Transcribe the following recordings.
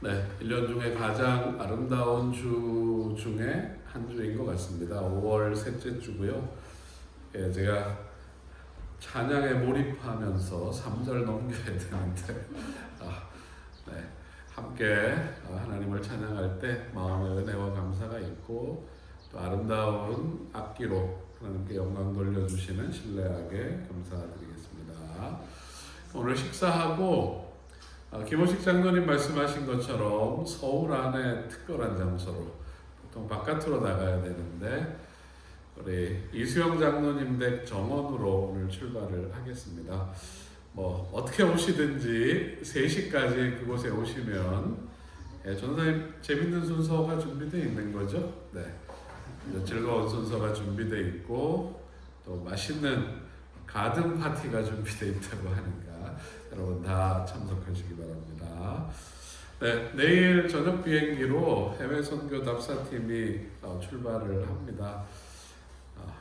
네, 1년 중에 가장 아름다운 주 중에 한 주인 것 같습니다. 5월 셋째 주고요. 예, 제가 찬양에 몰입하면서 3절 넘겨야 되는데 네, 함께 하나님을 찬양할 때 마음의 은혜와 감사가 있고 또 아름다운 악기로 하나님께 영광 돌려주시는 신뢰하게 감사드리겠습니다. 오늘 식사하고 김호식 장로님 말씀하신 것처럼 서울 안에 특별한 장소로 보통 바깥으로 나가야 되는데 우리 이수영 장로님 댁 정원으로 오늘 출발을 하겠습니다. 뭐 어떻게 오시든지 3시까지 그곳에 오시면 전사님 재밌는 순서가 준비되어 있는 거죠? 네, 즐거운 순서가 준비되어 있고 또 맛있는 가든 파티가 준비되어 있다고 하니까 여러분 다 참석하시기 바랍니다. 네, 내일 저녁 비행기로 해외 선교 답사팀이 출발을 합니다.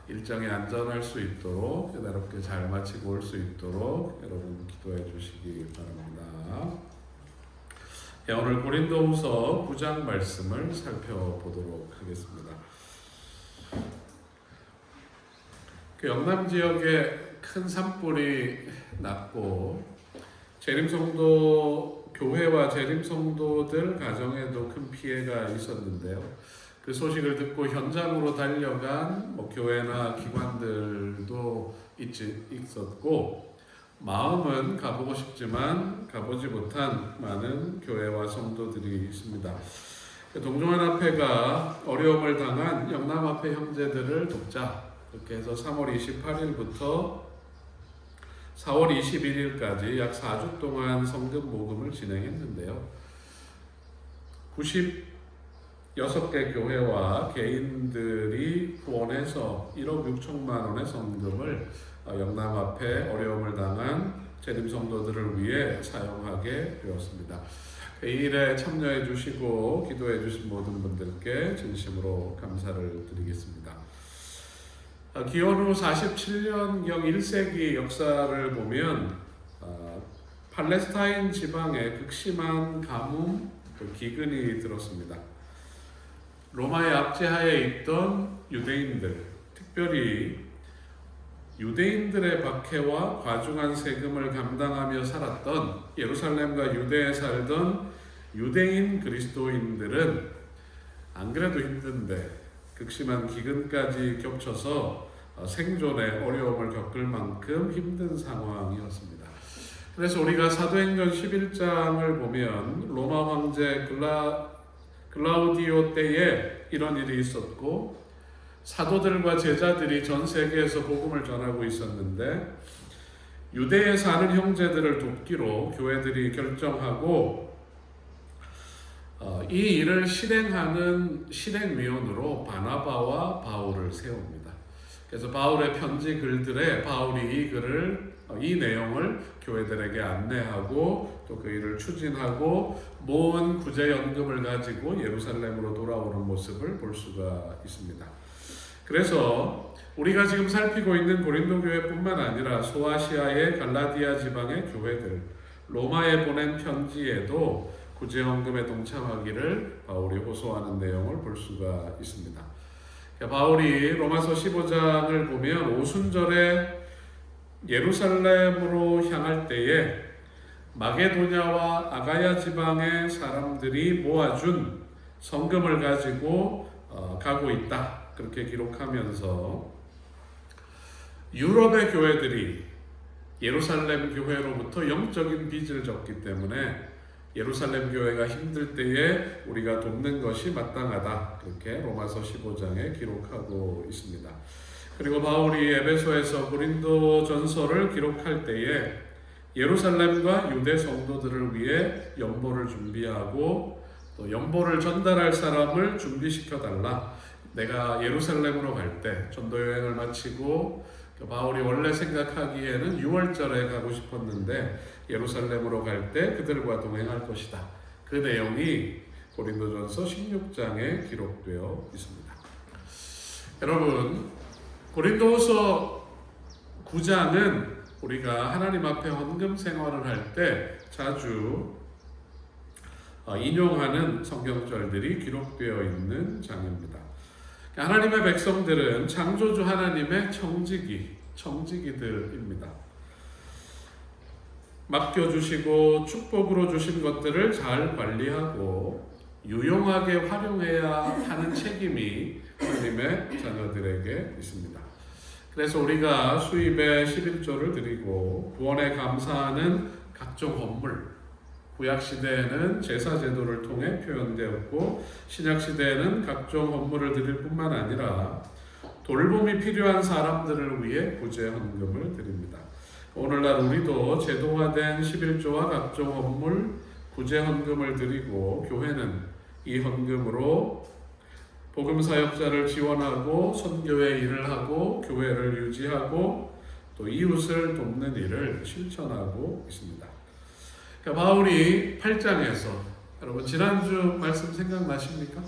일정이 안전할 수 있도록 여러분께 잘 마치고 올 수 있도록 여러분 기도해 주시기 바랍니다. 네, 오늘 고린도후서 9장 말씀을 살펴보도록 하겠습니다. 그 영남 지역에 큰 산불이 났고 재림성도 교회와 재림성도들 가정에도 큰 피해가 있었는데요. 그 소식을 듣고 현장으로 달려간 교회나 기관들도 있었고 마음은 가보고 싶지만 가보지 못한 많은 교회와 성도들이 있습니다. 동종연합회가 어려움을 당한 영남합회 형제들을 돕자 이렇게 해서 3월 28일부터 4월 21일까지 약 4주 동안 성금 모금을 진행했는데요. 96개 교회와 개인들이 후원해서 1억 6천만 원의 성금을 영남합회 어려움을 당한 재림성도들을 위해 사용하게 되었습니다. 이 일에 참여해 주시고 기도해 주신 모든 분들께 진심으로 감사를 드리겠습니다. 기원 후 47년경 1세기 역사를 보면 팔레스타인 지방에 극심한 가뭄, 또 기근이 들었습니다. 로마의 압제하에 있던 유대인들, 특별히 유대인들의 박해와 과중한 세금을 감당하며 살았던 예루살렘과 유대에 살던 유대인 그리스도인들은 안 그래도 힘든데 극심한 기근까지 겹쳐서 생존에 어려움을 겪을 만큼 힘든 상황이었습니다. 그래서 우리가 사도행전 11장을 보면 로마 황제 글라우디오 때에 이런 일이 있었고 사도들과 제자들이 전 세계에서 복음을 전하고 있었는데 유대에 사는 형제들을 돕기로 교회들이 결정하고 이 일을 실행하는 실행위원으로 바나바와 바울을 세웁니다. 그래서 바울의 편지 글들에 바울이 이 내용을 교회들에게 안내하고 또 그 일을 추진하고 모은 구제연금을 가지고 예루살렘으로 돌아오는 모습을 볼 수가 있습니다. 그래서 우리가 지금 살피고 있는 고린도 교회뿐만 아니라 소아시아의 갈라디아 지방의 교회들, 로마에 보낸 편지에도 구제헌금에 동참하기를 바울이 호소하는 내용을 볼 수가 있습니다. 바울이 로마서 15장을 보면 오순절에 예루살렘으로 향할 때에 마게도냐와 아가야 지방의 사람들이 모아준 성금을 가지고 가고 있다. 그렇게 기록하면서 유럽의 교회들이 예루살렘 교회로부터 영적인 빚을 졌기 때문에 예루살렘 교회가 힘들 때에 우리가 돕는 것이 마땅하다. 그렇게 로마서 15장에 기록하고 있습니다. 그리고 바울이 에베소에서 고린도 전서를 기록할 때에 예루살렘과 유대 성도들을 위해 연보를 준비하고 또 연보를 전달할 사람을 준비시켜달라. 내가 예루살렘으로 갈 때 전도 여행을 마치고 바울이 원래 생각하기에는 6월절에 가고 싶었는데 예루살렘으로 갈 때 그들과 동행할 것이다. 그 내용이 고린도전서 16장에 기록되어 있습니다. 여러분, 고린도후서 9장은 우리가 하나님 앞에 헌금 생활을 할 때 자주 인용하는 성경절들이 기록되어 있는 장입니다. 하나님의 백성들은 창조주 하나님의 청지기들입니다. 맡겨주시고 축복으로 주신 것들을 잘 관리하고 유용하게 활용해야 하는 책임이 하나님의 자녀들에게 있습니다. 그래서 우리가 수입에 11조를 드리고 구원에 감사하는 각종 헌물, 구약시대에는 제사제도를 통해 표현되었고 신약시대에는 각종 헌물을 드릴 뿐만 아니라 돌봄이 필요한 사람들을 위해 구제헌금을 드립니다. 오늘날 우리도 제도화된 11조와 각종 헌물, 구제헌금을 드리고 교회는 이 헌금으로 복음사역자를 지원하고 선교의 일을 하고 교회를 유지하고 또 이웃을 돕는 일을 실천하고 있습니다. 그러니까 바울이 8장에서 여러분 지난주 말씀 생각나십니까?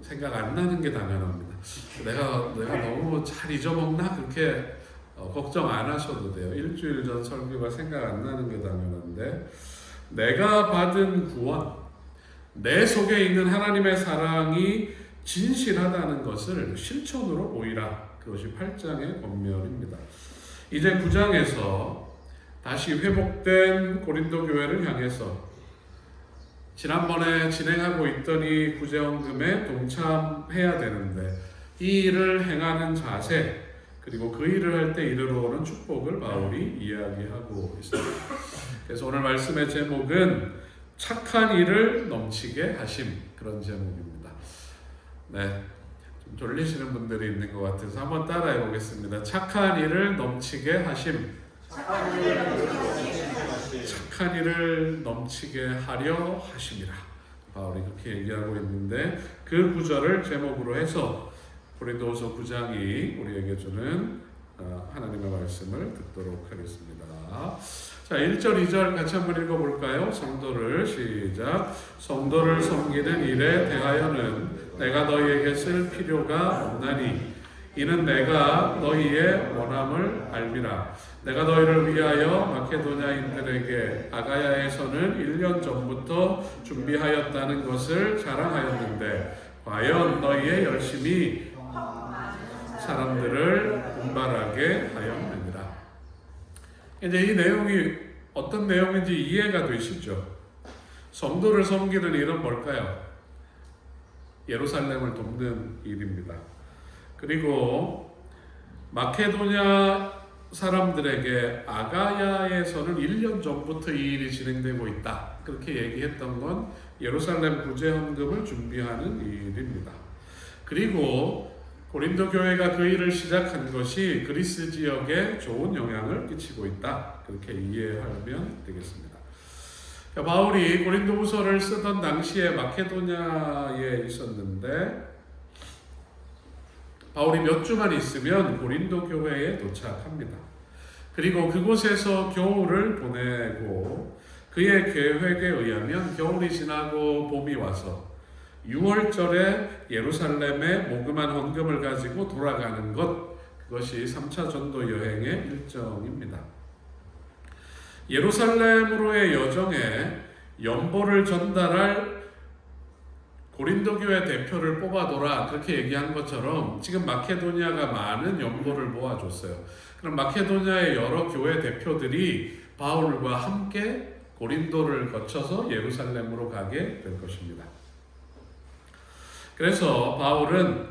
생각 안 나는 게 당연합니다. 내가 너무 잘 잊어먹나? 그렇게 걱정 안 하셔도 돼요. 일주일 전 설교가 생각 안 나는 게 당연한데 내가 받은 구원, 내 속에 있는 하나님의 사랑이 진실하다는 것을 실천으로 보이라. 그것이 8장의 권면입니다. 이제 9장에서 다시 회복된 고린도 교회를 향해서 지난번에 진행하고 있던 이 구제헌금에 동참해야 되는데 이 일을 행하는 자세 그리고 그 일을 할 때 이르러오는 축복을 바울이 이야기하고 있습니다. 그래서 오늘 말씀의 제목은 착한 일을 넘치게 하심, 그런 제목입니다. 네, 좀 졸리시는 분들이 있는 것 같아서 한번 따라해 보겠습니다. 착한 일을 넘치게 하심. 착한 일을 넘치게 하려 하심이라. 바울이 그렇게 얘기하고 있는데 그 구절을 제목으로 해서 고린도후서 9장이 우리에게 주는 하나님의 말씀을 듣도록 하겠습니다. 자, 1절, 2절 같이 한번 읽어볼까요? 성도를 시작. 성도를 섬기는 일에 대하여는 내가 너희에게 쓸 필요가 없나니 이는 내가 너희의 원함을 알미라. 내가 너희를 위하여 마케도냐인들에게 아가야에서는 1년 전부터 준비하였다는 것을 자랑하였는데 과연 너희의 열심이 사람들을 분발하게 하였느니라. 이제 이 내용이 어떤 내용인지 이해가 되시죠? 성도를 섬기는 일은 뭘까요? 예루살렘을 돕는 일입니다. 그리고 마케도냐 사람들에게 아가야에서는 1년 전부터 이 일이 진행되고 있다. 그렇게 얘기했던 건 예루살렘 구제헌금을 준비하는 일입니다. 그리고 고린도 교회가 그 일을 시작한 것이 그리스 지역에 좋은 영향을 끼치고 있다. 그렇게 이해하면 되겠습니다. 바울이 고린도후서를 쓰던 당시에 마케도냐에 있었는데 바울이 몇 주만 있으면 고린도 교회에 도착합니다. 그리고 그곳에서 겨울을 보내고 그의 계획에 의하면 겨울이 지나고 봄이 와서 6월절에 예루살렘에 모금한 헌금을 가지고 돌아가는 것, 그것이 3차 전도 여행의 일정입니다. 예루살렘으로의 여정에 연보를 전달할 고린도 교회 대표를 뽑아둬라, 그렇게 얘기한 것처럼 지금 마케도니아가 많은 연보를 모아줬어요. 그럼 마케도니아의 여러 교회 대표들이 바울과 함께 고린도를 거쳐서 예루살렘으로 가게 될 것입니다. 그래서 바울은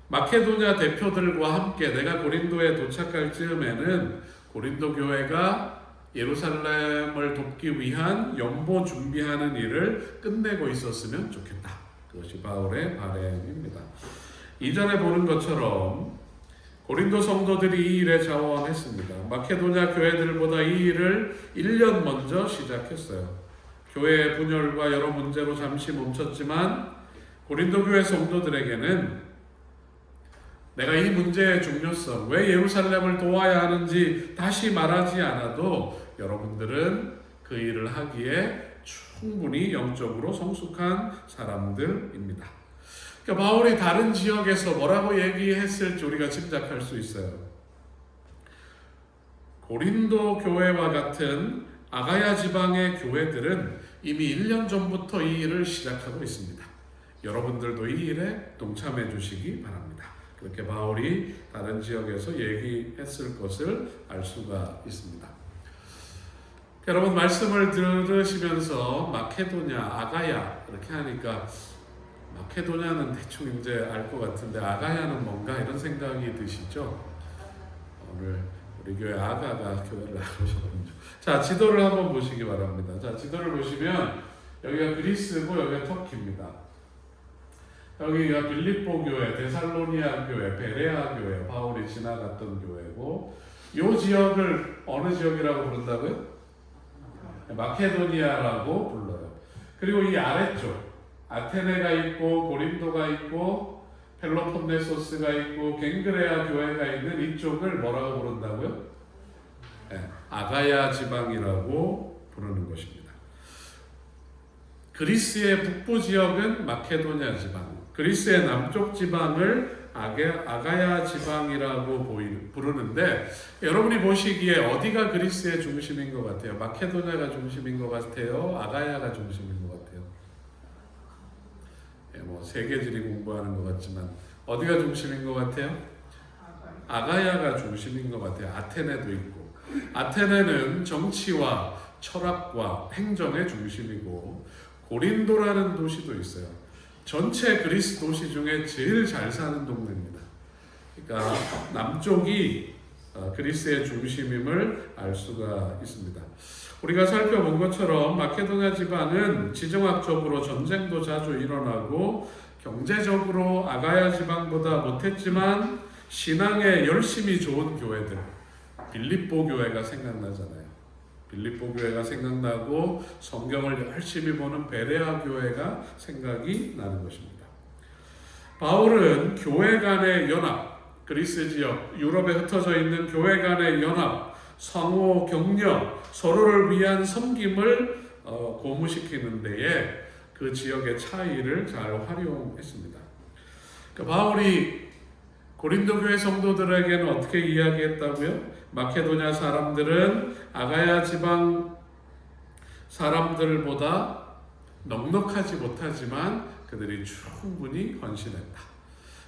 마케도냐 대표들과 함께 내가 고린도에 도착할 즈음에는 고린도 교회가 예루살렘을 돕기 위한 연보 준비하는 일을 끝내고 있었으면 좋겠다. 그것이 바울의 바람입니다. 이전에 보는 것처럼 고린도 성도들이 이 일에 자원했습니다. 마케도냐 교회들보다 이 일을 1년 먼저 시작했어요. 교회의 분열과 여러 문제로 잠시 멈췄지만 고린도 교회 성도들에게는 내가 이 문제의 중요성, 왜 예루살렘을 도와야 하는지 다시 말하지 않아도 여러분들은 그 일을 하기에 충분히 영적으로 성숙한 사람들입니다. 그러니까 바울이 다른 지역에서 뭐라고 얘기했을지 우리가 짐작할 수 있어요. 고린도 교회와 같은 아가야 지방의 교회들은 이미 1년 전부터 이 일을 시작하고 있습니다. 여러분들도 이 일에 동참해 주시기 바랍니다. 그렇게 바울이 다른 지역에서 얘기했을 것을 알 수가 있습니다. 여러분, 말씀을 들으시면서 마케도냐, 아가야 이렇게 하니까 마케도냐는 대충 이제 알 것 같은데 아가야는 뭔가 이런 생각이 드시죠? 오늘 우리 교회 아가가 교회를 나오셨군요. 자, 지도를 한번 보시기 바랍니다. 자, 지도를 보시면 여기가 그리스고 여기가 터키입니다. 여기가 빌립보 교회, 데살로니아 교회, 베레아 교회, 바울이 지나갔던 교회고, 이 지역을 어느 지역이라고 부른다고요? 마케도니아라고 불러요. 그리고 이 아래쪽 아테네가 있고 고린도가 있고 펠로폰네소스가 있고 갱그레아 교회가 있는 이쪽을 뭐라고 부른다고요? 아가야 지방이라고 부르는 것입니다. 그리스의 북부 지역은 마케도냐 지방, 그리스의 남쪽 지방을 아가야 지방이라고 부르는데, 여러분이 보시기에 어디가 그리스의 중심인 것 같아요? 마케도냐가 중심인 것 같아요? 아가야가 중심인 것 같아요? 뭐 세계지리 공부하는 것 같지만 어디가 중심인 것 같아요? 아가야가 중심인 것 같아요. 아테네도 있고, 아테네는 정치와 철학과 행정의 중심이고, 고린도라는 도시도 있어요. 전체 그리스 도시 중에 제일 잘 사는 동네입니다. 그러니까 남쪽이 그리스의 중심임을 알 수가 있습니다. 우리가 살펴본 것처럼 마케도냐 지방은 지정학적으로 전쟁도 자주 일어나고 경제적으로 아가야 지방보다 못했지만 신앙에 열심히 좋은 교회들, 빌립보 교회가 생각나잖아요. 빌립보 교회가 생각나고 성경을 열심히 보는 베레아 교회가 생각이 나는 것입니다. 바울은 교회 간의 연합, 그리스 지역, 유럽에 흩어져 있는 교회 간의 연합, 상호 격려, 서로를 위한 섬김을 고무시키는 데에 그 지역의 차이를 잘 활용했습니다. 그러니까 바울이 고린도 교회 성도들에게는 어떻게 이야기했다고요? 마케도냐 사람들은 아가야 지방 사람들보다 넉넉하지 못하지만 그들이 충분히 헌신했다.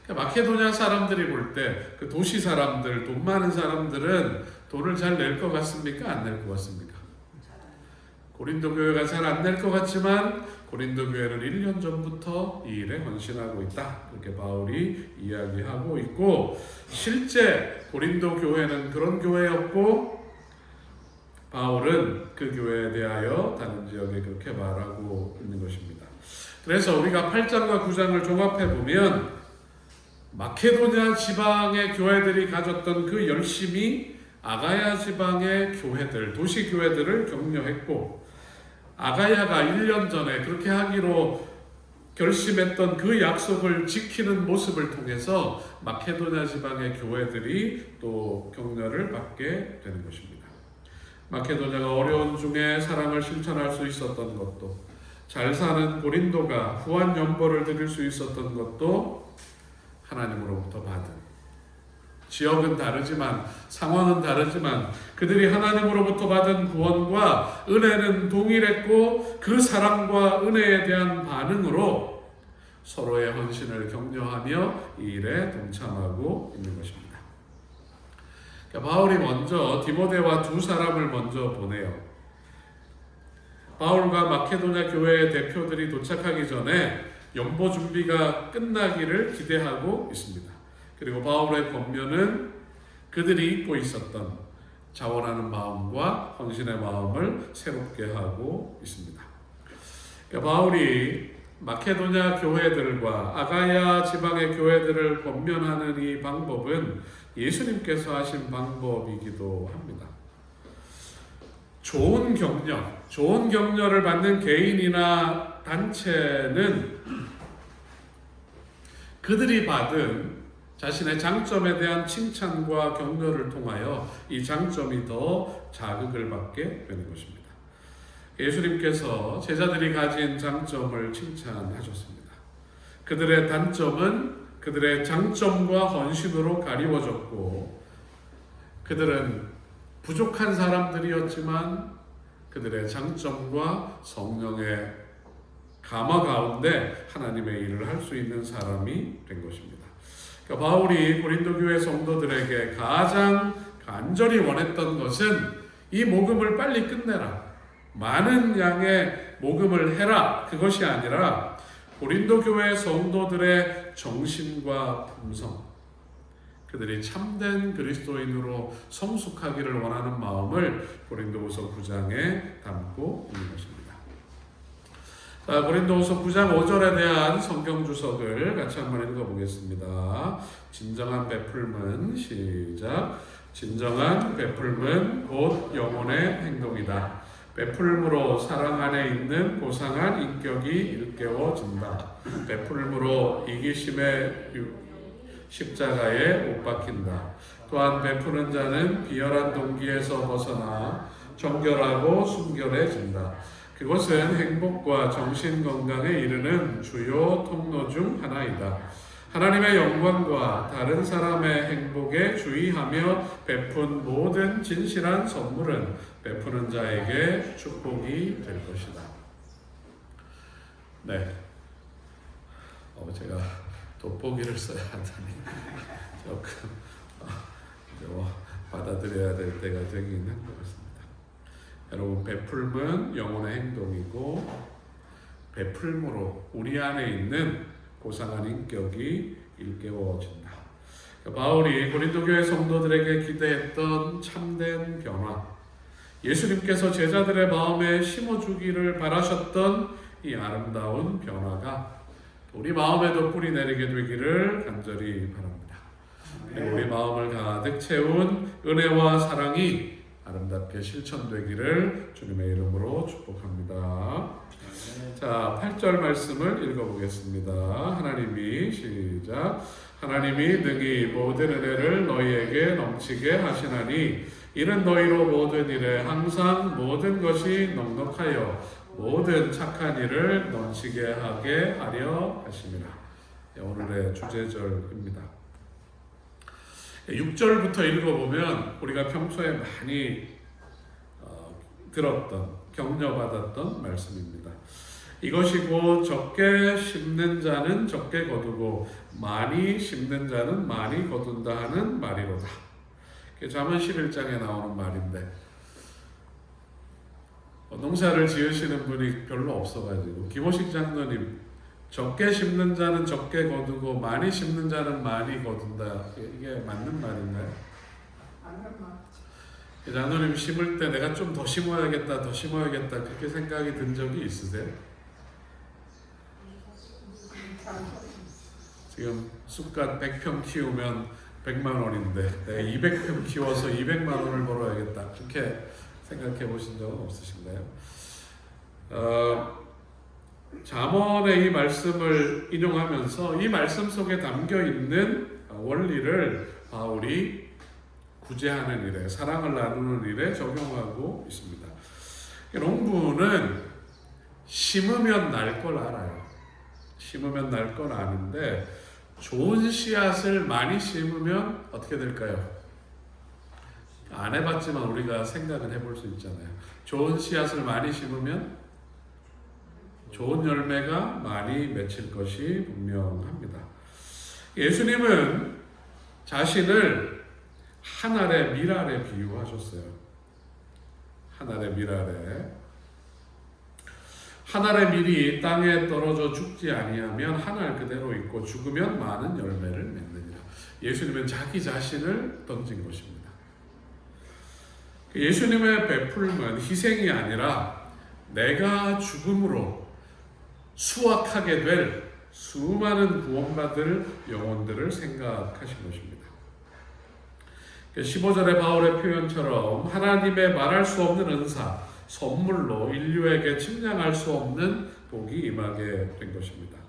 그러니까 마케도냐 사람들이 볼 때 그 도시 사람들, 돈 많은 사람들은 돈을 잘 낼 것 같습니까? 안 낼 것 같습니까? 고린도 교회가 잘 안 낼 것 같지만 고린도 교회는 1년 전부터 이 일에 헌신하고 있다. 그렇게 바울이 이야기하고 있고, 실제 고린도 교회는 그런 교회였고 바울은 그 교회에 대하여 다른 지역에 그렇게 말하고 있는 것입니다. 그래서 우리가 8장과 9장을 종합해 보면 마케도냐 지방의 교회들이 가졌던 그 열심이 아가야 지방의 교회들, 도시 교회들을 격려했고, 아가야가 1년 전에 그렇게 하기로 결심했던 그 약속을 지키는 모습을 통해서 마케도냐 지방의 교회들이 또 격려를 받게 되는 것입니다. 마케도냐가 어려운 중에 사랑을 실천할 수 있었던 것도, 잘 사는 고린도가 후한 연보를 드릴 수 있었던 것도 하나님으로부터 받은, 지역은 다르지만 상황은 다르지만 그들이 하나님으로부터 받은 구원과 은혜는 동일했고, 그 사랑과 은혜에 대한 반응으로 서로의 헌신을 격려하며 이 일에 동참하고 있는 것입니다. 그러니까 바울이 먼저 디모데와 두 사람을 먼저 보내요. 바울과 마케도냐 교회의 대표들이 도착하기 전에 연보 준비가 끝나기를 기대하고 있습니다. 그리고 바울의 권면은 그들이 잊고 있었던 자원하는 마음과 헌신의 마음을 새롭게 하고 있습니다. 그러니까 바울이 마케도냐 교회들과 아가야 지방의 교회들을 권면하는 이 방법은 예수님께서 하신 방법이기도 합니다. 좋은 격려를 받는 개인이나 단체는 그들이 받은 자신의 장점에 대한 칭찬과 격려를 통하여 이 장점이 더 자극을 받게 되는 것입니다. 예수님께서 제자들이 가진 장점을 칭찬하셨습니다. 그들의 단점은 그들의 장점과 헌신으로 가리워졌고, 그들은 부족한 사람들이었지만 그들의 장점과 성령의 감화 가운데 하나님의 일을 할 수 있는 사람이 된 것입니다. 그러니까 바울이 고린도 교회 성도들에게 가장 간절히 원했던 것은 이 복음을 빨리 끝내라, 많은 양의 복음을 해라, 그것이 아니라 고린도 교회 성도들의 정신과 품성, 그들이 참된 그리스도인으로 성숙하기를 원하는 마음을 고린도후서 9장에 담고 있는 것입니다. 자, 고린도후서 9장 5절에 대한 성경 주석을 같이 한번 읽어보겠습니다. 진정한 베풀면, 시작. 진정한 베풀면 곧 영혼의 행동이다. 베풀음으로 사랑 안에 있는 고상한 인격이 일깨워진다. 베풀음으로 이기심의 십자가에 못 박힌다. 또한 베푸는 자는 비열한 동기에서 벗어나 정결하고 순결해진다. 그것은 행복과 정신 건강에 이르는 주요 통로 중 하나이다. 하나님의 영광과 다른 사람의 행복에 주의하며 베푼 모든 진실한 선물은 베푸는 자에게 축복이 될 것이다. 네, 제가 돋보기를 써야 하다니 조금 받아들여야 될 때가 되긴 한 것 같습니다. 여러분, 베풀면 영혼의 행동이고 베풀므로 우리 안에 있는 고상한 인격이 일깨워진다. 바울이 고린도 교회 성도들에게 기대했던 참된 변화, 예수님께서 제자들의 마음에 심어주기를 바라셨던 이 아름다운 변화가 우리 마음에도 뿌리 내리게 되기를 간절히 바랍니다. 그리고 우리 마음을 가득 채운 은혜와 사랑이 아름답게 실천되기를 주님의 이름으로 축복합니다. 자, 8절 말씀을 읽어보겠습니다. 하나님이, 시작. 하나님이 능히 모든 은혜를 너희에게 넘치게 하시나니 이는 너희로 모든 일에 항상 모든 것이 넉넉하여 모든 착한 일을 넘치게 하게 하려 하심이라. 오늘의 주제절입니다. 6절부터 읽어보면 우리가 평소에 많이 들었던, 격려받았던 말씀입니다. 이것이 곧 적게 심는 자는 적게 거두고 많이 심는 자는 많이 거둔다 하는 말이로다. 잠언 11장에 나오는 말인데 농사를 지으시는 분이 별로 없어가지고 김호식 장로님, 적게 심는 자는 적게 거두고 많이 심는 자는 많이 거둔다, 이게 맞는 말인가요? 장로님 심을 때 내가 좀 더 심어야겠다, 더 심어야겠다, 그렇게 생각이 든 적이 있으세요? 지금 쑥갓 100평 키우면 100만 원인데 내가 200평 키워서 200만 원을 벌어야겠다, 그렇게 생각해 보신 적은 없으신가요? 잠언의 이 말씀을 인용하면서 이 말씀 속에 담겨 있는 원리를 바울이 구제하는 일에, 사랑을 나누는 일에 적용하고 있습니다. 농부는 심으면 날 걸 알아요. 심으면 날 걸 아는데 좋은 씨앗을 많이 심으면 어떻게 될까요? 안 해봤지만 우리가 생각은 해볼 수 있잖아요. 좋은 씨앗을 많이 심으면 좋은 열매가 많이 맺힐 것이 분명합니다. 예수님은 자신을 한 알의 밀알에 비유하셨어요. 한 알의 밀알에. 한 알의 밀이 땅에 떨어져 죽지 아니하면 한 알 그대로 있고 죽으면 많은 열매를 맺느니라. 예수님은 자기 자신을 던진 것입니다. 예수님의 베풀음은 희생이 아니라 내가 죽음으로 수확하게 될 수많은 구원받을 영혼들을 생각하신 것입니다. 15절의 바울의 표현처럼 하나님의 말할 수 없는 은사, 선물로 인류에게 측량할 수 없는 복이 임하게 된 것입니다.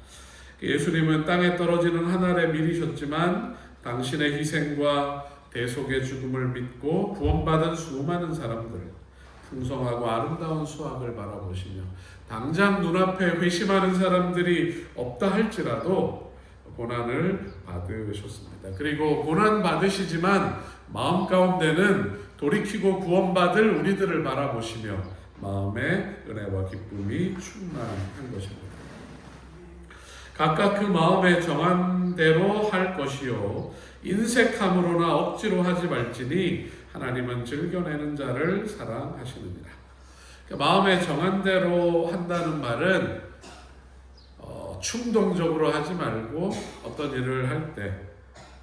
예수님은 땅에 떨어지는 한 알의 밀이셨지만 당신의 희생과 대속의 죽음을 믿고 구원받은 수많은 사람들, 풍성하고 아름다운 수확을 바라보시며 당장 눈앞에 회심하는 사람들이 없다 할지라도 고난을 받으셨습니다. 그리고 고난 받으시지만 마음 가운데는 돌이키고 구원받을 우리들을 바라보시며 마음의 은혜와 기쁨이 충만한 것입니다. 각각 그 마음에 정한 대로 할 것이요 인색함으로나 억지로 하지 말지니 하나님은 즐겨내는 자를 사랑하시느니라. 그러니까 마음에 정한 대로 한다는 말은 충동적으로 하지 말고 어떤 일을 할 때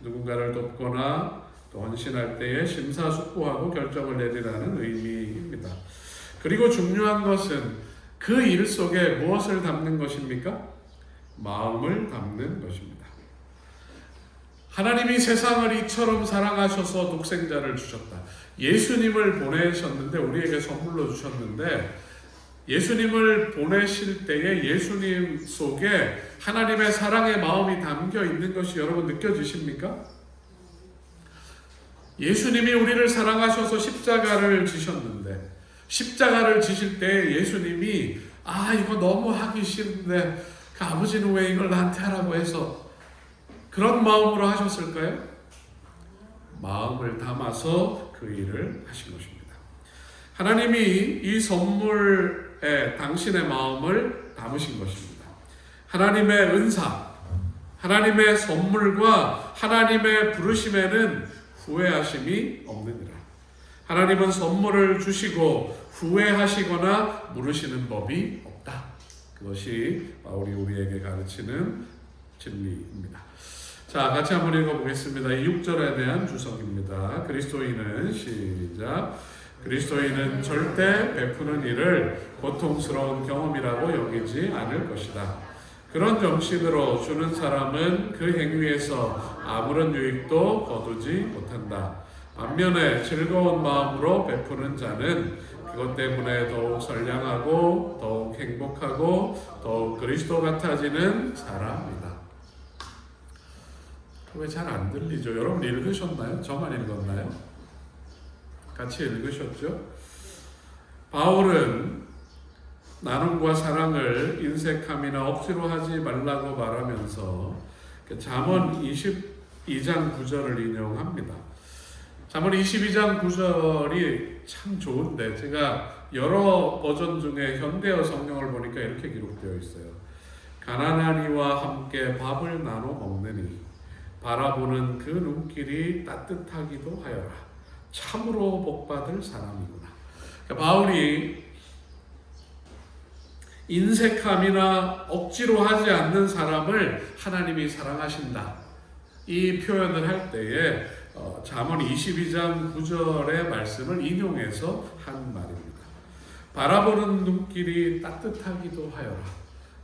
누군가를 돕거나 또 헌신할 때에 심사숙고하고 결정을 내리라는 의미입니다. 그리고 중요한 것은 그 일 속에 무엇을 담는 것입니까? 마음을 담는 것입니다. 하나님이 세상을 이처럼 사랑하셔서 독생자를 주셨다. 예수님을 보내셨는데 우리에게 선물로 주셨는데 예수님을 보내실 때에 예수님 속에 하나님의 사랑의 마음이 담겨 있는 것이 여러분 느껴지십니까? 예수님이 우리를 사랑하셔서 십자가를 지셨는데 십자가를 지실 때 예수님이 이거 너무 하기 싫은데 그 아버지는 왜 이걸 나한테 하라고 해서 그런 마음으로 하셨을까요? 마음을 담아서 그 일을 하신 것입니다. 하나님이 이 선물에 당신의 마음을 담으신 것입니다. 하나님의 은사, 하나님의 선물과 하나님의 부르심에는 후회하심이 없느니라. 하나님은 선물을 주시고 후회하시거나 물으시는 법이 없다. 그것이 바울이 우리에게 가르치는 진리입니다. 자, 같이 한번 읽어보겠습니다. 이 6절에 대한 주석입니다. 그리스도인은 시작. 그리스도인은 절대 베푸는 일을 고통스러운 경험이라고 여기지 않을 것이다. 그런 정신으로 주는 사람은 그 행위에서 아무런 유익도 거두지 못한다. 반면에 즐거운 마음으로 베푸는 자는 그것 때문에 더욱 선량하고 더욱 행복하고 더욱 그리스도 같아지는 사람이다. 왜 잘 안 들리죠? 여러분 읽으셨나요? 저만 읽었나요? 같이 읽으셨죠? 바울은 나눔과 사랑을 인색함이나 억지로 하지 말라고 말하면서 잠언 22장 9절을 인용합니다. 잠언 22장 9절이 참 좋은데 제가 여러 버전 중에 현대어 성경을 보니까 이렇게 기록되어 있어요. 가난한 이와 함께 밥을 나눠 먹느니 바라보는 그 눈길이 따뜻하기도 하여라. 참으로 복받을 사람이구나. 그러니까 바울이 인색함이나 억지로 하지 않는 사람을 하나님이 사랑하신다. 이 표현을 할 때에 잠언 22장 9절의 말씀을 인용해서 한 말입니다. 바라보는 눈길이 따뜻하기도 하여라.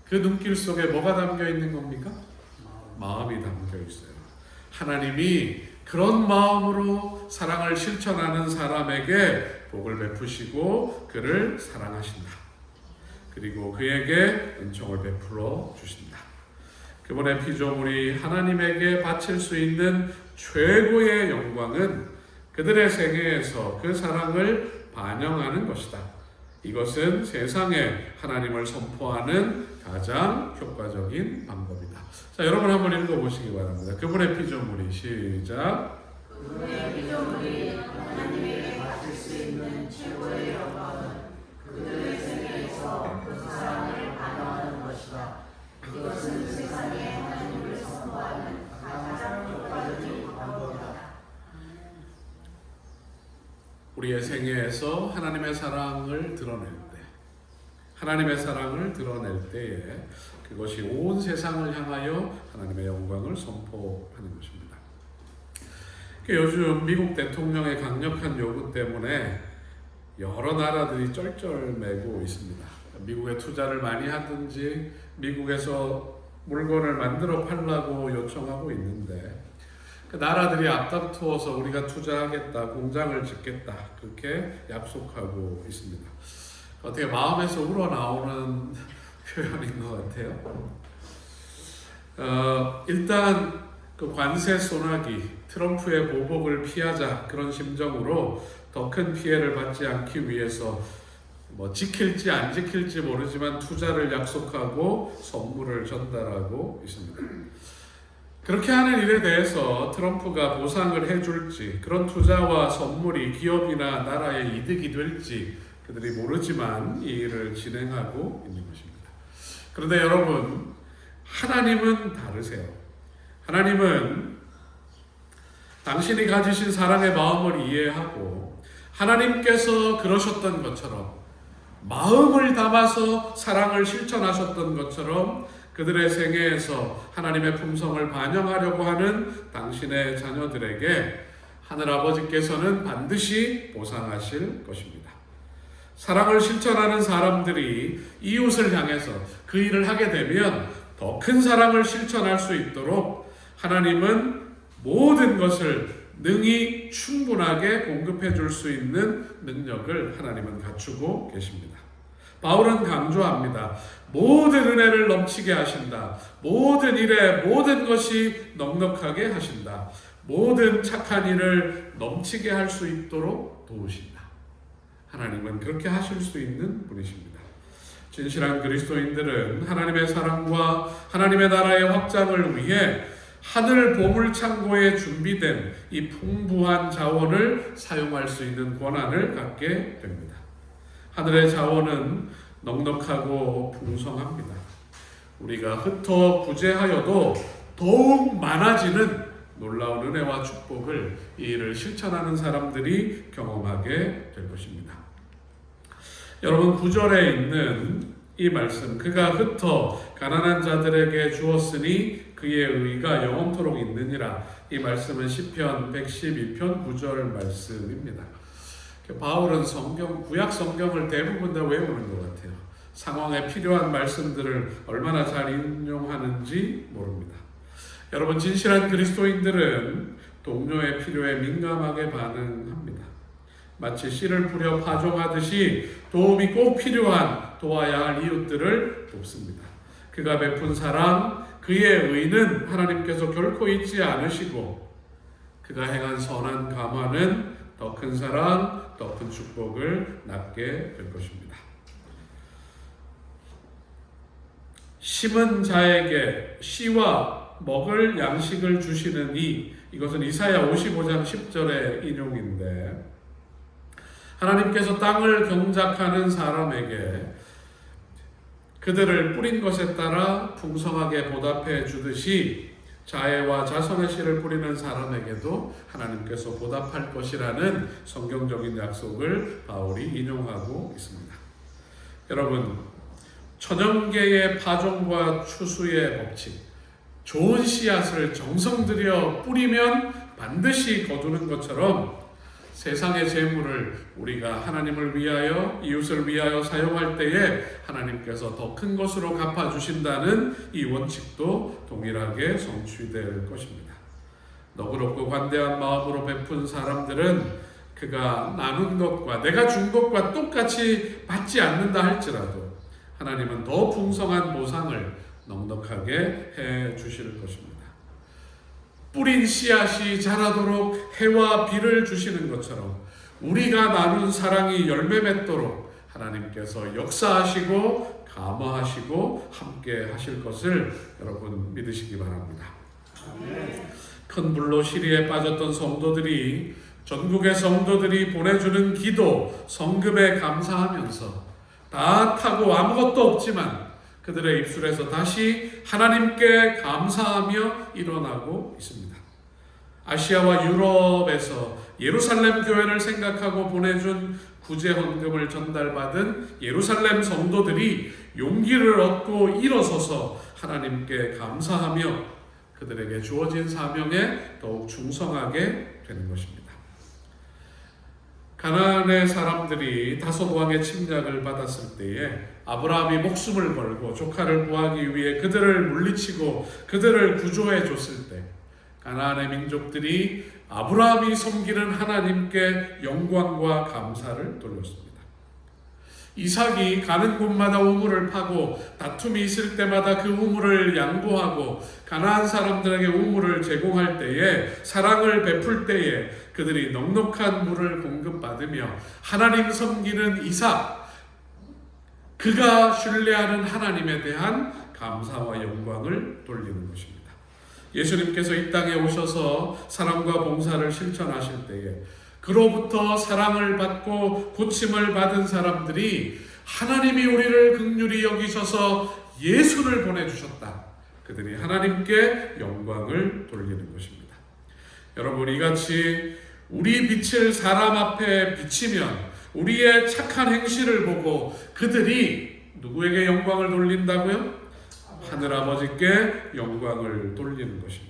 그 눈길 속에 뭐가 담겨 있는 겁니까? 마음이 담겨 있어요. 하나님이 그런 마음으로 사랑을 실천하는 사람에게 복을 베푸시고 그를 사랑하신다. 그리고 그에게 은총을 베풀어 주신다. 그분의 피조물이 하나님에게 바칠 수 있는 최고의 영광은 그들의 생애에서 그 사랑을 반영하는 것이다. 이것은 세상에 하나님을 선포하는 가장 효과적인 방법이다. 자, 여러분 한번 읽어보시기 바랍니다. 그분의 피조물이 시작. 그분의 피조물이 하나님에게 바칠 수 있는 최고의 영광은 그들의 생애에서 그 사랑을 반영하는 것이다. 이것은 세상에 하나님을 선포하는 가장 효과적인 방법이다. 우리의 생애에서 하나님의 사랑을 드러낼 때, 하나님의 사랑을 드러낼 때에 그것이 온 세상을 향하여 하나님의 영광을 선포하는 것입니다. 요즘 미국 대통령의 강력한 요구 때문에 여러 나라들이 쩔쩔매고 있습니다. 미국에 투자를 많이 하든지 미국에서 물건을 만들어 팔라고 요청하고 있는데 그 나라들이 앞다투어서 우리가 투자하겠다, 공장을 짓겠다 그렇게 약속하고 있습니다. 어떻게 마음에서 우러나오는 표현인 것 같아요. 일단 그 관세 소나기, 트럼프의 보복을 피하자 그런 심정으로 더 큰 피해를 받지 않기 위해서 지킬지 안 지킬지 모르지만 투자를 약속하고 선물을 전달하고 있습니다. 그렇게 하는 일에 대해서 트럼프가 보상을 해줄지, 그런 투자와 선물이 기업이나 나라의 이득이 될지 그들이 모르지만 이 일을 진행하고 있는 것입니다. 그런데 여러분, 하나님은 다르세요. 하나님은 당신이 가지신 사랑의 마음을 이해하고 하나님께서 그러셨던 것처럼 마음을 담아서 사랑을 실천하셨던 것처럼 그들의 생애에서 하나님의 품성을 반영하려고 하는 당신의 자녀들에게 하늘아버지께서는 반드시 보상하실 것입니다. 사랑을 실천하는 사람들이 이웃을 향해서 그 일을 하게 되면 더 큰 사랑을 실천할 수 있도록 하나님은 모든 것을 능히 충분하게 공급해 줄 수 있는 능력을 하나님은 갖추고 계십니다. 바울은 강조합니다. 모든 은혜를 넘치게 하신다. 모든 일에 모든 것이 넉넉하게 하신다. 모든 착한 일을 넘치게 할 수 있도록 도우신다. 하나님은 그렇게 하실 수 있는 분이십니다. 진실한 그리스도인들은 하나님의 사랑과 하나님의 나라의 확장을 위해 하늘 보물 창고에 준비된 이 풍부한 자원을 사용할 수 있는 권한을 갖게 됩니다. 하늘의 자원은 넉넉하고 풍성합니다. 우리가 흩어 구제하여도 더욱 많아지는 놀라운 은혜와 축복을 이 일을 실천하는 사람들이 경험하게 될 것입니다. 여러분, 9절에 있는 이 말씀, 그가 흩어 가난한 자들에게 주었으니 그의 의가 영원토록 있느니라. 이 말씀은 시편 112편 9절 말씀입니다. 바울은 구약 성경을 대부분 다 외우는 것 같아요. 상황에 필요한 말씀들을 얼마나 잘 인용하는지 모릅니다. 여러분, 진실한 그리스도인들은 동료의 필요에 민감하게 반응합니다. 마치 씨를 뿌려 파종하듯이 도움이 꼭 필요한 도와야 할 이웃들을 돕습니다. 그가 베푼 사랑, 그의 의는 하나님께서 결코 잊지 않으시고 그가 행한 선한 감화는 더 큰 사랑, 더 큰 축복을 낳게 될 것입니다. 심은 자에게 씨와 먹을 양식을 주시는 이것은 이사야 55장 10절의 인용인데, 하나님께서 땅을 경작하는 사람에게 그들을 뿌린 것에 따라 풍성하게 보답해 주듯이 자애와 자선의 씨를 뿌리는 사람에게도 하나님께서 보답할 것이라는 성경적인 약속을 바울이 인용하고 있습니다. 여러분, 천연계의 파종과 추수의 법칙, 좋은 씨앗을 정성 들여 뿌리면 반드시 거두는 것처럼 세상의 재물을 우리가 하나님을 위하여, 이웃을 위하여 사용할 때에 하나님께서 더 큰 것으로 갚아주신다는 이 원칙도 동일하게 성취될 것입니다. 너그럽고 관대한 마음으로 베푼 사람들은 그가 나눈 것과 내가 준 것과 똑같이 받지 않는다 할지라도 하나님은 더 풍성한 보상을 넉넉하게 해 주실 것입니다. 뿌린 씨앗이 자라도록 해와 비를 주시는 것처럼 우리가 나눈 사랑이 열매 맺도록 하나님께서 역사하시고 감화하시고 함께 하실 것을 여러분 믿으시기 바랍니다. 큰 불로 시리에 빠졌던 성도들이, 전국의 성도들이 보내주는 기도, 성금에 감사하면서 다 타고 아무것도 없지만 그들의 입술에서 다시 하나님께 감사하며 일어나고 있습니다. 아시아와 유럽에서 예루살렘 교회를 생각하고 보내준 구제 헌금을 전달받은 예루살렘 성도들이 용기를 얻고 일어서서 하나님께 감사하며 그들에게 주어진 사명에 더욱 충성하게 되는 것입니다. 가나안의 사람들이 다섯 왕의 침략을 받았을 때에 아브라함이 목숨을 걸고 조카를 구하기 위해 그들을 물리치고 그들을 구조해 줬을 때 가나안의 민족들이 아브라함이 섬기는 하나님께 영광과 감사를 돌렸습니다. 이삭이 가는 곳마다 우물을 파고 다툼이 있을 때마다 그 우물을 양보하고 가나안 사람들에게 우물을 제공할 때에, 사랑을 베풀 때에 그들이 넉넉한 물을 공급받으며 하나님 섬기는 이삭, 그가 신뢰하는 하나님에 대한 감사와 영광을 돌리는 것입니다. 예수님께서 이 땅에 오셔서 사랑과 봉사를 실천하실 때에 그로부터 사랑을 받고 고침을 받은 사람들이 하나님이 우리를 긍휼히 여기셔서 예수를 보내주셨다. 그들이 하나님께 영광을 돌리는 것입니다. 여러분, 이같이 우리 빛을 사람 앞에 비치면 우리의 착한 행실을 보고 그들이 누구에게 영광을 돌린다고요? 하늘아버지께 영광을 돌리는 것입니다.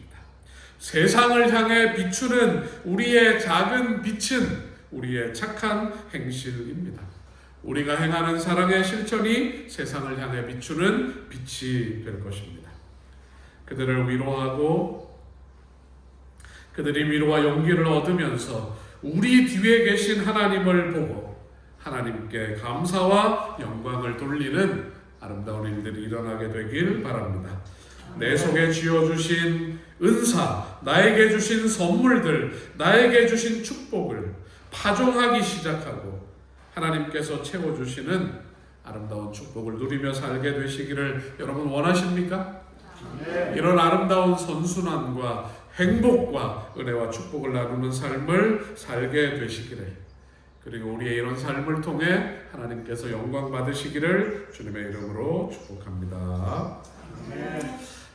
세상을 향해 비추는 우리의 작은 빛은 우리의 착한 행실입니다. 우리가 행하는 사랑의 실천이 세상을 향해 비추는 빛이 될 것입니다. 그들을 위로하고 그들이 위로와 용기를 얻으면서 우리 뒤에 계신 하나님을 보고 하나님께 감사와 영광을 돌리는 아름다운 일들이 일어나게 되길 바랍니다. 내 속에 쥐어주신 은사, 나에게 주신 선물들, 나에게 주신 축복을 파종하기 시작하고 하나님께서 채워주시는 아름다운 축복을 누리며 살게 되시기를 여러분 원하십니까? 이런 아름다운 선순환과 행복과 은혜와 축복을 나누는 삶을 살게 되시기를, 그리고 우리의 이런 삶을 통해 하나님께서 영광 받으시기를 주님의 이름으로 축복합니다.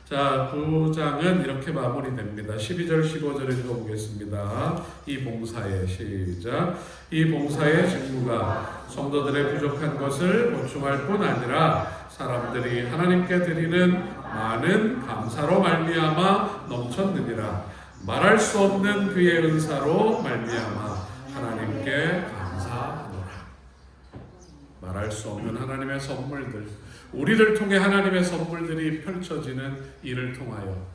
자, 9장은 이렇게 마무리됩니다. 12절 15절을 읽어보겠습니다. 이 봉사의 시작. 이 봉사의 직무가 성도들의 부족한 것을 보충할 뿐 아니라 사람들이 하나님께 드리는 많은 감사로 말미암아 넘쳤느니라. 말할 수 없는 그의 은사로 말미암아 하나님께 감사하노라. 말할 수 없는 하나님의 선물들, 우리를 통해 하나님의 선물들이 펼쳐지는 일을 통하여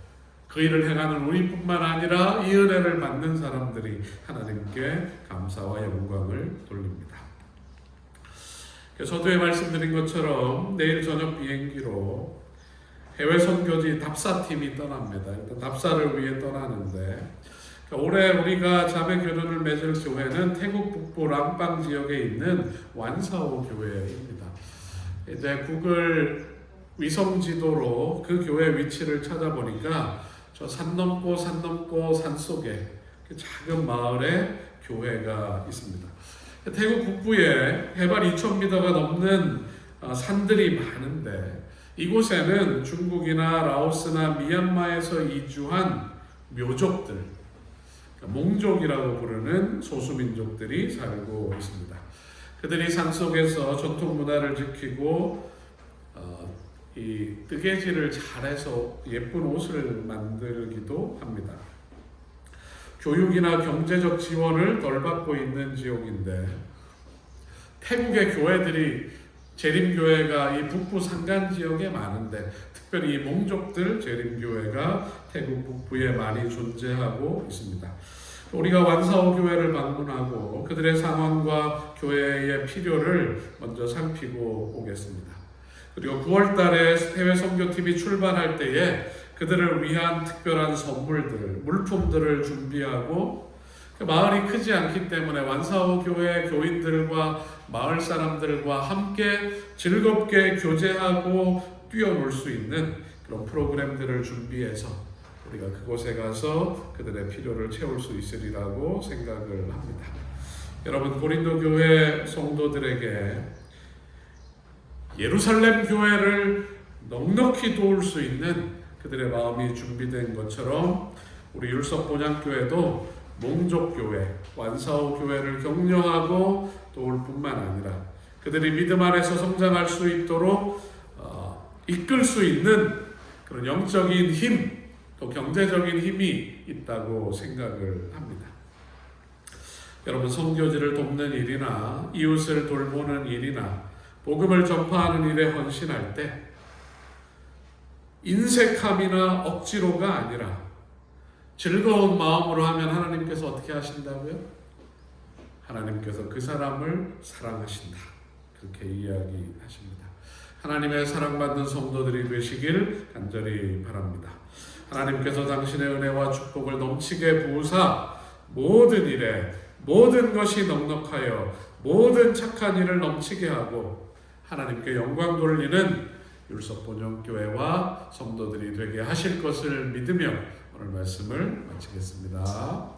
그 일을 행하는 우리뿐만 아니라 이 은혜를 받는 사람들이 하나님께 감사와 영광을 돌립니다. 서두에 말씀드린 것처럼 내일 저녁 비행기로 해외 선교지 답사팀이 떠납니다. 일단 답사를 위해 떠나는데, 올해 우리가 자매 교련을 맺을 교회는 태국 북부 람빵 지역에 있는 완사오 교회입니다. 이제 구글 위성 지도로 그 교회 위치를 찾아보니까 저 산 넘고 산속에 그 작은 마을에 교회가 있습니다. 태국 북부에 해발 2,000m가 넘는 산들이 많은데 이곳에는 중국이나 라오스나 미얀마에서 이주한 묘족들, 몽족이라고 부르는 소수민족들이 살고 있습니다. 그들이 산속에서 전통 문화를 지키고 이 뜨개질을 잘해서 예쁜 옷을 만들기도 합니다. 교육이나 경제적 지원을 덜 받고 있는 지역인데 태국의 교회들이 재림교회가 이 북부 산간 지역에 많은데 특별히 이 몽족들 재림교회가 태국 북부에 많이 존재하고 있습니다. 우리가 완사오 교회를 방문하고 그들의 상황과 교회의 필요를 먼저 살피고 오겠습니다. 그리고 9월 달에 해외 선교팀이 출발할 때에 그들을 위한 특별한 선물들, 물품들을 준비하고 마을이 크지 않기 때문에 완사오 교회 교인들과 마을 사람들과 함께 즐겁게 교제하고 뛰어놀 수 있는 그런 프로그램들을 준비해서 우리가 그곳에 가서 그들의 필요를 채울 수 있으리라고 생각을 합니다. 여러분, 고린도 교회 성도들에게 예루살렘 교회를 넉넉히 도울 수 있는 그들의 마음이 준비된 것처럼 우리 율석본향교회도 몽족교회, 완사오 교회를 격려하고 도울 뿐만 아니라 그들이 믿음 안에서 성장할 수 있도록 이끌 수 있는 그런 영적인 힘, 또 경제적인 힘이 있다고 생각을 합니다. 여러분, 선교지를 돕는 일이나 이웃을 돌보는 일이나 복음을 전파하는 일에 헌신할 때 인색함이나 억지로가 아니라 즐거운 마음으로 하면 하나님께서 어떻게 하신다고요? 하나님께서 그 사람을 사랑하신다. 그렇게 이야기하십니다. 하나님의 사랑받는 성도들이 되시길 간절히 바랍니다. 하나님께서 당신의 은혜와 축복을 넘치게 부으사 모든 일에 모든 것이 넉넉하여 모든 착한 일을 넘치게 하고 하나님께 영광 돌리는 율석본영교회와 성도들이 되게 하실 것을 믿으며 오늘 말씀을 마치겠습니다.